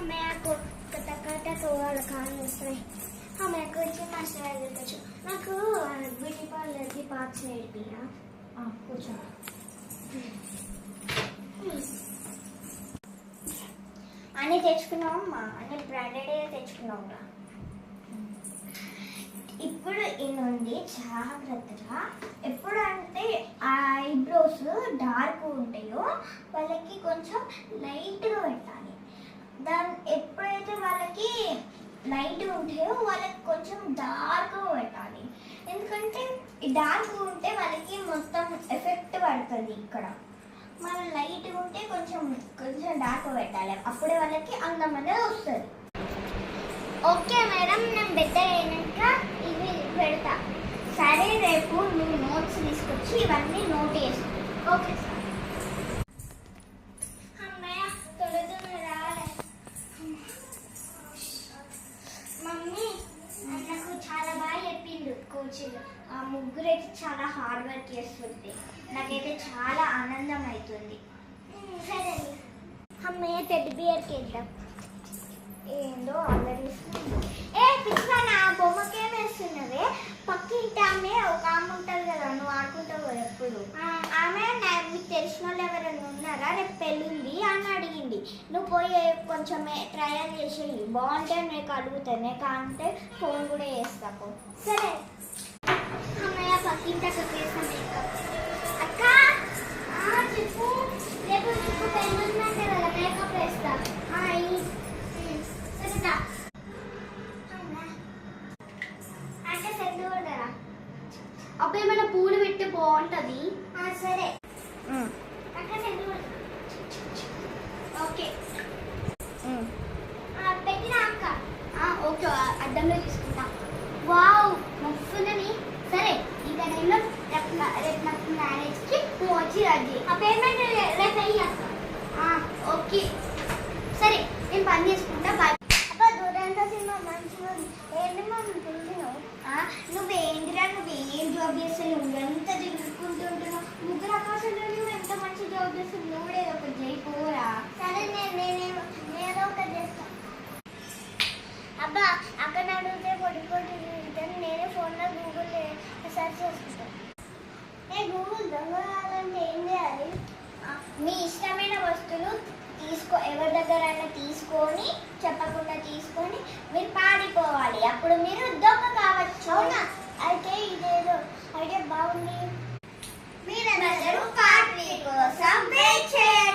हमें को कटा वाला खाने వస్తాయి हमें కొంచెం మాస్టర్ దగ్గరికి నాకు బ్యూటీ పార్లర్ కి పార్ట్స్ నేర్పినా కూర్చో అన్ని తెచ్చుకున్నావమ్మా అన్ని బ్రాండెడ్ తెచ్చుకున్నావురా ఇప్పుడు ఇనుండి జాగ్రత్తగా ఎప్పుడంటే ఐబ్రోస్ డార్క్ ఉంటాయో వాళ్ళకి కొంచెం లైట్గా పెట్టాలి దాని ఎప్పుడైతే వాళ్ళకి లైట్ ఉంటాయో వాళ్ళకి కొంచెం డార్క్గా పెట్టాలి ఎందుకంటే డార్క్ ఉంటే వాళ్ళకి మొత్తం ఎఫెక్ట్ పడుతుంది ఇక్కడ మనం లైట్గా ఉంటే కొంచెం డార్క్ పెట్టాలి అప్పుడే వాళ్ళకి అందం అనేది వస్తుంది ఓకే మేడం నేను బెటర్ అయినాక ఇవి పెడతా సరే రేపు నువ్వు నోట్స్ తీసుకొచ్చి ఇవన్నీ నోట్ చేస్తా ఓకే సార్ అమ్మయ్య తొలదూరు రాలే మమ్మీ నాకు చాలా బాగా చెప్పిండు కోచింగ్ ఆ ముగ్గురు అయితే చాలా హార్డ్ వర్క్ చేస్తుంది నాకైతే చాలా ఆనందం అవుతుంది సరే అమ్మయ్య టెడ్డీ బియర్కి వెళ్దాం ఏందో ఆల్రెడీ ఏ పిచ్చిన బొమ్మకేం వేస్తున్నవే పక్కింటి ఆమె ఒక ఆమె ఉంటుంది కదా నువ్వు ఆడుకుంటావు కదా ఎప్పుడు ఆమె మీకు తెలిసిన వాళ్ళు ఎవరైనా ఉన్నారా రేపు పెళ్ళింది అని అడిగింది నువ్వు పోయి కొంచెం ట్రయల్ చేసేయి బాగుంటే నీకు అడుగుతాను కాంటే ఫోన్ కూడా చేస్తాకు సరే అమ్మయ్య పక్కింటి అక్కడికి వేస్తాం మేకప్ అక్క చెప్పు రేపు నీకు పెళ్ళి ఉందంటే కదా మేకప్ వేస్తా అంటే సెంటు కొడరా అప్పుడు ఏమైనా పూలు పెట్టి బాగుంటుంది సరే అక్క సెంటు ఓకే పెట్టినా అక్క ఓకే అడ్డంలో తీసుకుంటా వావ్ మస్తుందని సరే ఇక నేను రేపు నాకు మ్యారేజ్కి నువ్వు వచ్చి రాజీ ఆ పేమెంట్ రేపు అయ్యి అక్క ఓకే సరే నేను పని చేసుకుంటా బాయ్ అబ్బా దూరంతా సినిమా మంచిగా ఏంటి మనం తెలిసినావు నువ్వేంటిరా నువ్వు ఏం జాబ్ చేస్తావు నువ్వు ఎంత చదువుకుంటుంటున్నావు ముగ్గురు ఆకాశంలో నువ్వు ఎంత మంచి జాబ్ చేస్తావు నువ్వు కూడా ఏదో ఒకటి చేయకపోరా సరే నేనేదో ఒకటి చేస్తాను అబ్బా అక్కడ అడిగితే పొడి తింటాను నేనే ఫోన్లో గూగుల్ సెర్చ్ చేసుకుంటాను గూగుల్ దొంగ కావాలంటే ఏం చేయాలి మీ ఇష్టమైన వస్తువులు ఎవరి దగ్గరైనా తీసుకొని చెప్పకుండా తీసుకొని మీరు పారిపోవాలి అప్పుడు మీరు దొంగ కావచ్చు అవునా అయితే ఇదేదో ఐడియా బాగుంది మీరందరూ పార్టీ కోసం వెయిట్ చేయండి